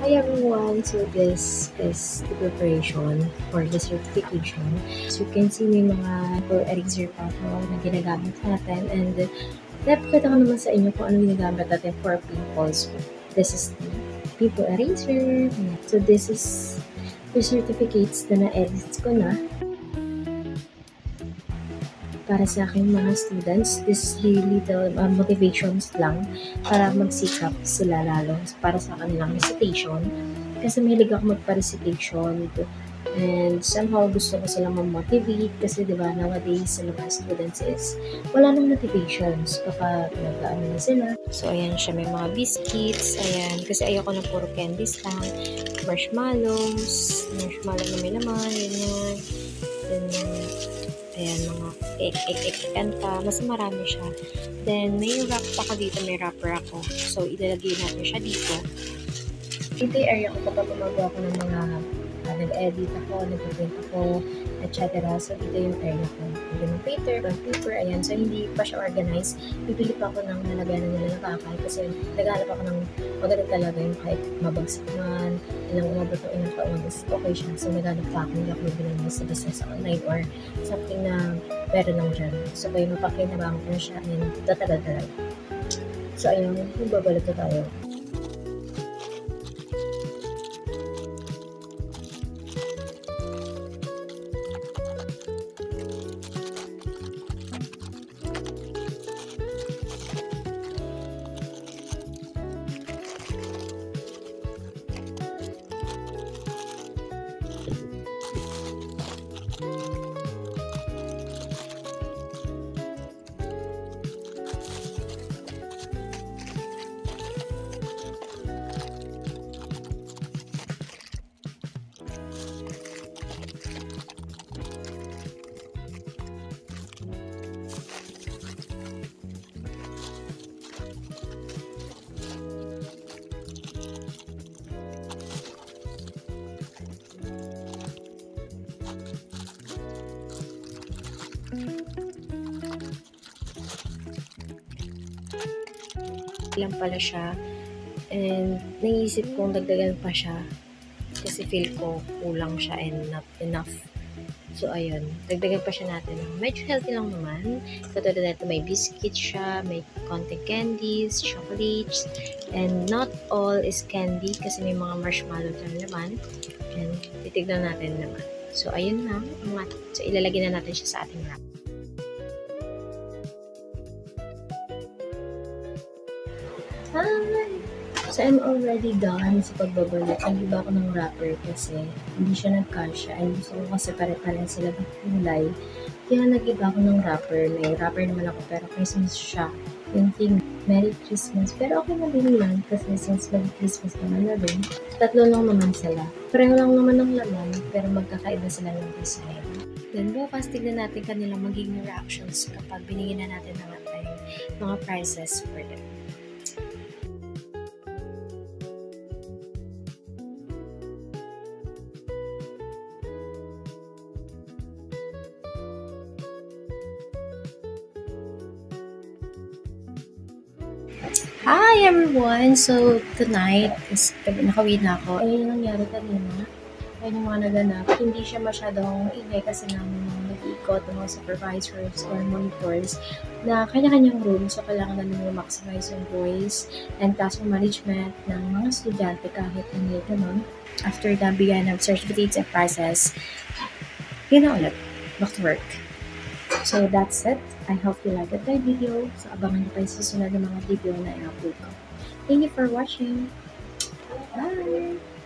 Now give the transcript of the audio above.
Hi everyone! So this is the preparation for the certification. So you can see may mga for eraser pa ako na ginagamit natin, and napakita ko naman sa inyo kung ano ginagamit natin for pimples. This is the pimple eraser. So this is the certificates na na-edit ko na para sa aking mga students. This is the little motivations lang para magsikap sila lalo para sa kanilang recitation. Kasi mahilig ako magpa-recitation and somehow gusto ko silang ma-motivate kasi diba nowadays sa mga students is wala nang motivations kapag nag-ano na sila. So ayan siya, may mga biscuits, ayan, kasi ayoko na puro candies lang, marshmallow na may laman, ganyan. Then ayan, mga kanta, mas marami siya. Then, may wrap ako dito, may wrapper ako. So, ilalagay natin siya dito. Ito yung area ko kapag gumagawa ko ng mga nag-edit ako, nag-print ako, etc. So, ito yung area ko. Ito yung paper, ayan. So, hindi pa siya organized. Pipili pa ako ng nalagyan nila ng kakay kasi naghanap ako ng maganda talaga yung kahit mabagsak man, ilang umabot ng ilang taon is okay siya. So, naghanap pa ako, hindi ako magbili sa business online or something na meron lang dyan. So, by mapakinabangan ko na siya and tatagal-tagal. So, ayun, magbabalik na tayo. Lang pala siya and naisip kong dagdagan pa siya kasi feel ko kulang siya and not enough. So ayun, dagdagan pa siya natin. Medyo healthy lang naman. Katulad nito, may biscuit siya, may konting candies, chocolates, and not all is candy kasi may mga marshmallow naman. And titignan natin naman. So ayun na. So ilalagay na natin siya sa ating wrap. Hi! So, I'm already done sa pagbabalik. Nag-iba ako ng wrapper kasi hindi siya nagkasya. And gusto ko kasi pare-pare sila ng kulay. Kaya nag-iba ako ng wrapper. May wrapper naman ako pero Christmas siya. Yung thing, Merry Christmas. Pero okay na din yan kasi since Merry Christmas naman na rin, tatlo lang naman sila. Pareho lang naman ng laman pero magkakaiba sila ng design. Then bukas, tignan natin kanilang magiging reactions kapag binigyan na natin ng mga prizes for them. Hi everyone! So tonight, is nakawid na ako. Ayun yung nangyari kanina. Ayun yung mga naganap. Hindi siya masyadong ingay kasi namin nag-iikot ng mga supervisors or monitors na kanya-kanyang room. So kailangan namin maximize yung voice and classroom management ng mga estudyante kahit ano ito nun. After na bigyan ng certificates and prizes, yun na ulit. Back to work. So that's it. I hope you liked my video. So abangan niyo pa yung susunod ng mga video na i-upload ko. Thank you for watching. Bye!